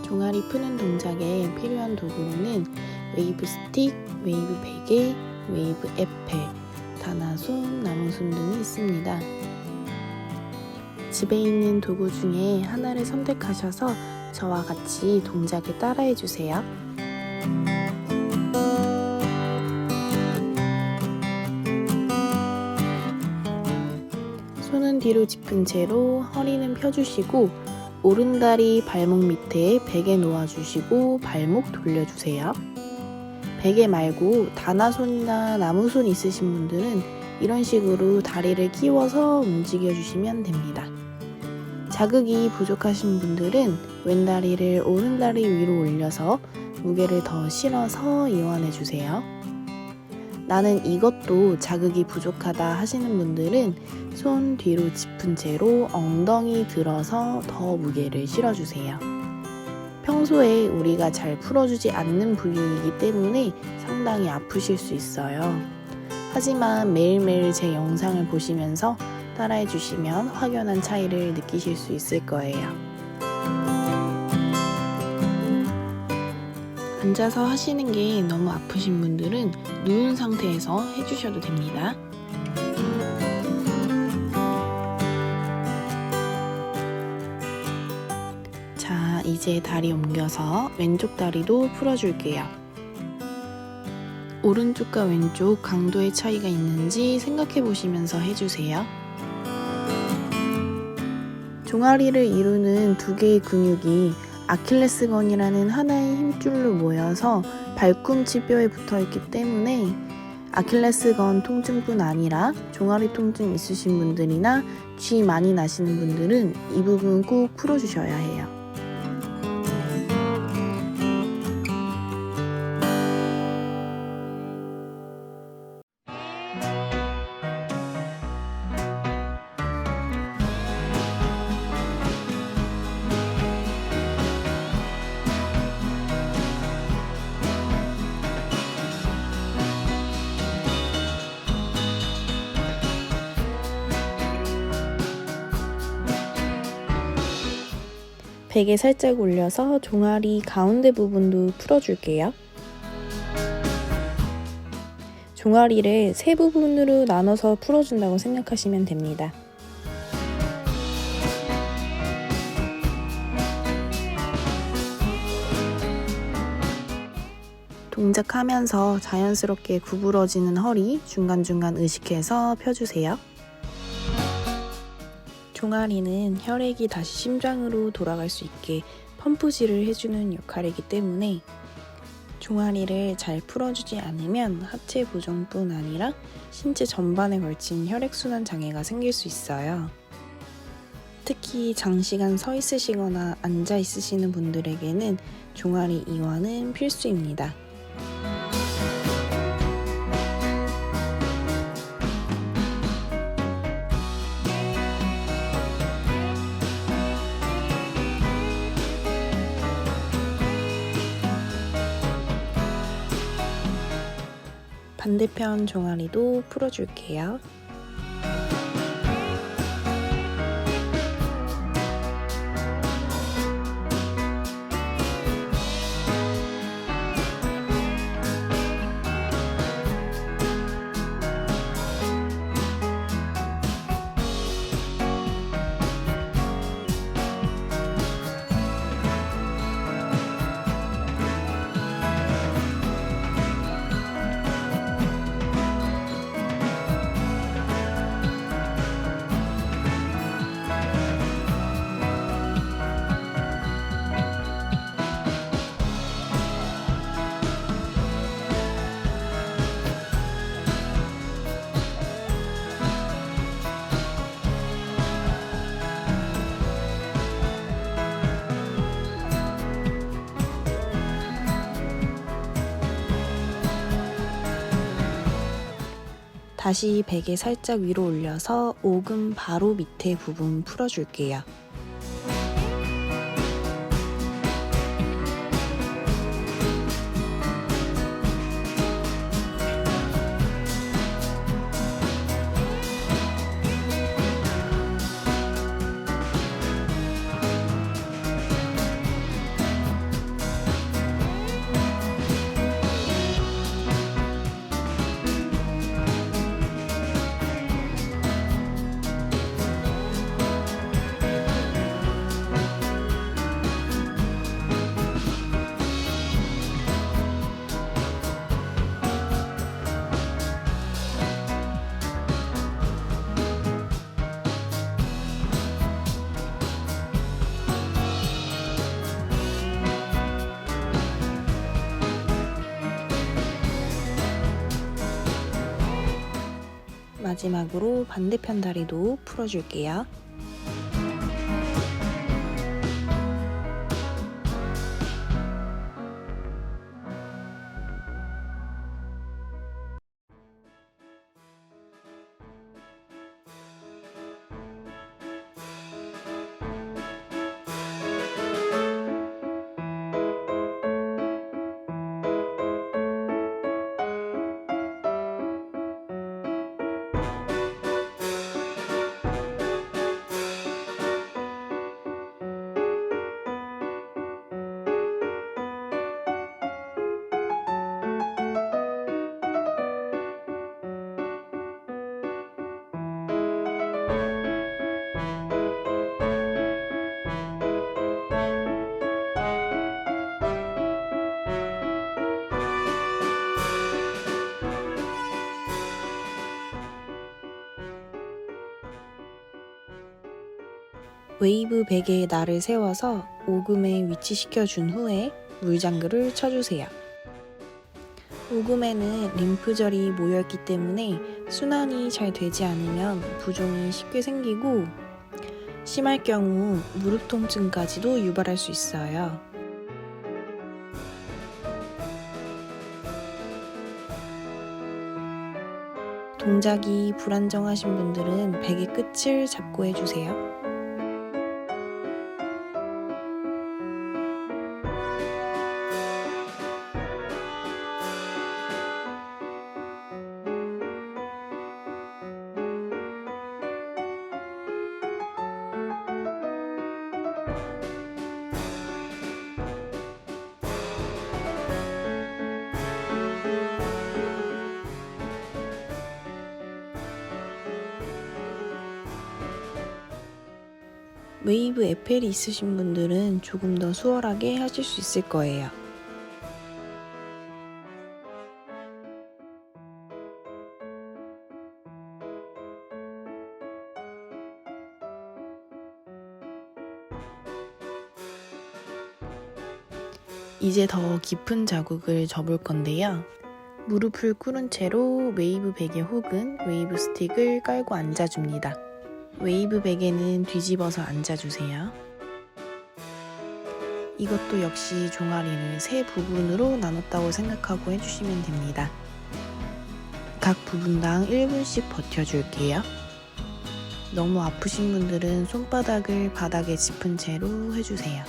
종아리 푸는 동작에 필요한 도구로는 웨이브 스틱, 웨이브 베개, 웨이브 에페, 다나손, 나무손 등이 있습니다. 집에 있는 도구 중에 하나를 선택하셔서 저와 같이 동작을 따라해 주세요. 손은 뒤로 짚은 채로 허리는 펴주시고 오른다리 발목 밑에 베개 놓아주시고 발목 돌려주세요. 베개 말고 다나손이나 나무손 있으신 분들은 이런 식으로 다리를 끼워서 움직여주시면 됩니다. 자극이 부족하신 분들은 왼다리를 오른다리 위로 올려서 무게를 더 실어서 이완해주세요. 나는 이것도 자극이 부족하다 하시는 분들은 손 뒤로 짚은 채로 엉덩이 들어서 더 무게를 실어주세요. 평소에 우리가 잘 풀어주지 않는 부위이기 때문에 상당히 아프실 수 있어요. 하지만 매일매일 제 영상을 보시면서 따라해 주시면 확연한 차이를 느끼실 수 있을 거예요. 앉아서 하시는 게 너무 아프신 분들은 누운 상태에서 해주셔도 됩니다. 자, 이제 다리 옮겨서 왼쪽 다리도 풀어줄게요. 오른쪽과 왼쪽 강도의 차이가 있는지 생각해 보시면서 해주세요. 종아리를 이루는 두 개의 근육이 아킬레스건이라는 하나의 힘줄로 모여서 발꿈치 뼈에 붙어있기 때문에 아킬레스건 통증뿐 아니라 종아리 통증 있으신 분들이나 쥐 많이 나시는 분들은 이 부분 꼭 풀어주셔야 해요. 베개 살짝 올려서 종아리 가운데 부분도 풀어줄게요. 종아리를 세 부분으로 나눠서 풀어준다고 생각하시면 됩니다. 동작하면서 자연스럽게 구부러지는 허리 중간중간 의식해서 펴주세요. 종아리는 혈액이 다시 심장으로 돌아갈 수 있게 펌프질을 해주는 역할이기 때문에 종아리를 잘 풀어주지 않으면 하체 부종뿐 아니라 신체 전반에 걸친 혈액순환 장애가 생길 수 있어요. 특히 장시간 서 있으시거나 앉아 있으시는 분들에게는 종아리 이완은 필수입니다. 반대편 종아리도 풀어줄게요. 다시 베개 살짝 위로 올려서 오금 바로 밑에 부분 풀어줄게요. 마지막으로 반대편 다리도 풀어줄게요. 웨이브 베개에 날을 세워서 오금에 위치시켜 준 후에 물장구를 쳐주세요. 오금에는 림프절이 모여있기 때문에 순환이 잘 되지 않으면 부종이 쉽게 생기고 심할 경우 무릎 통증까지도 유발할 수 있어요. 동작이 불안정하신 분들은 베개 끝을 잡고 해주세요. 웨이브 에펠이 있으신 분들은 조금 더 수월하게 하실 수 있을 거예요. 이제 더 깊은 자국을 접을 건데요. 무릎을 꿇은 채로 웨이브 베개 혹은 웨이브 스틱을 깔고 앉아줍니다. 웨이브 베개는 뒤집어서 앉아주세요. 이것도 역시 종아리를 세 부분으로 나눴다고 생각하고 해주시면 됩니다. 각 부분당 1분씩 버텨줄게요. 너무 아프신 분들은 손바닥을 바닥에 짚은 채로 해주세요.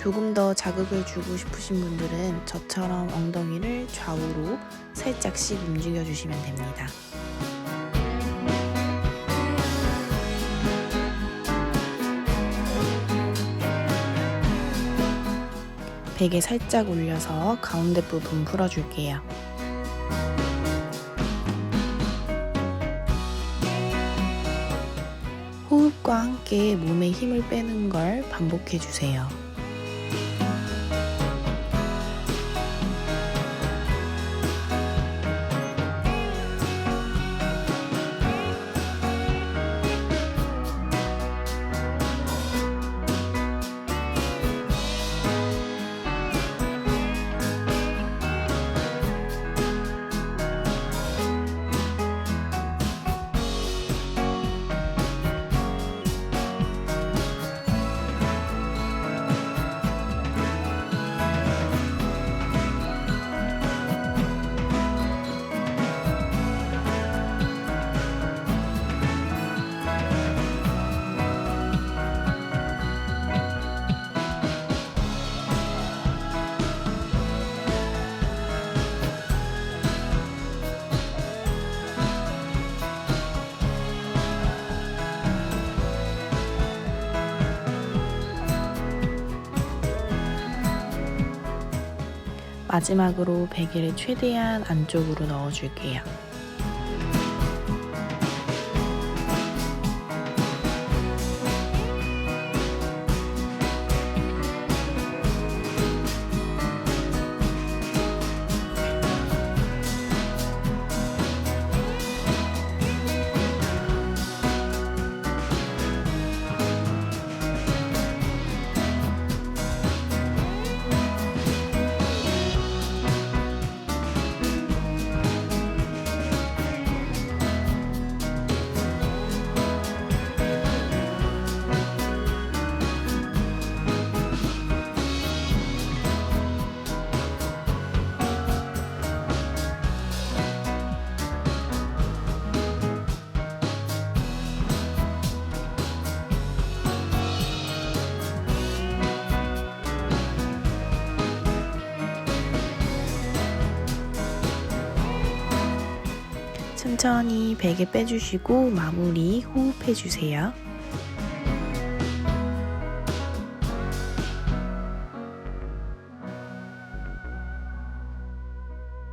조금 더 자극을 주고 싶으신 분들은 저처럼 엉덩이를 좌우로 살짝씩 움직여 주시면 됩니다. 베개 살짝 올려서 가운데 부분 풀어줄게요. 호흡과 함께 몸에 힘을 빼는 걸 반복해주세요. 마지막으로 베개를 최대한 안쪽으로 넣어줄게요. 천천히 베개 빼주시고 마무리 호흡해주세요.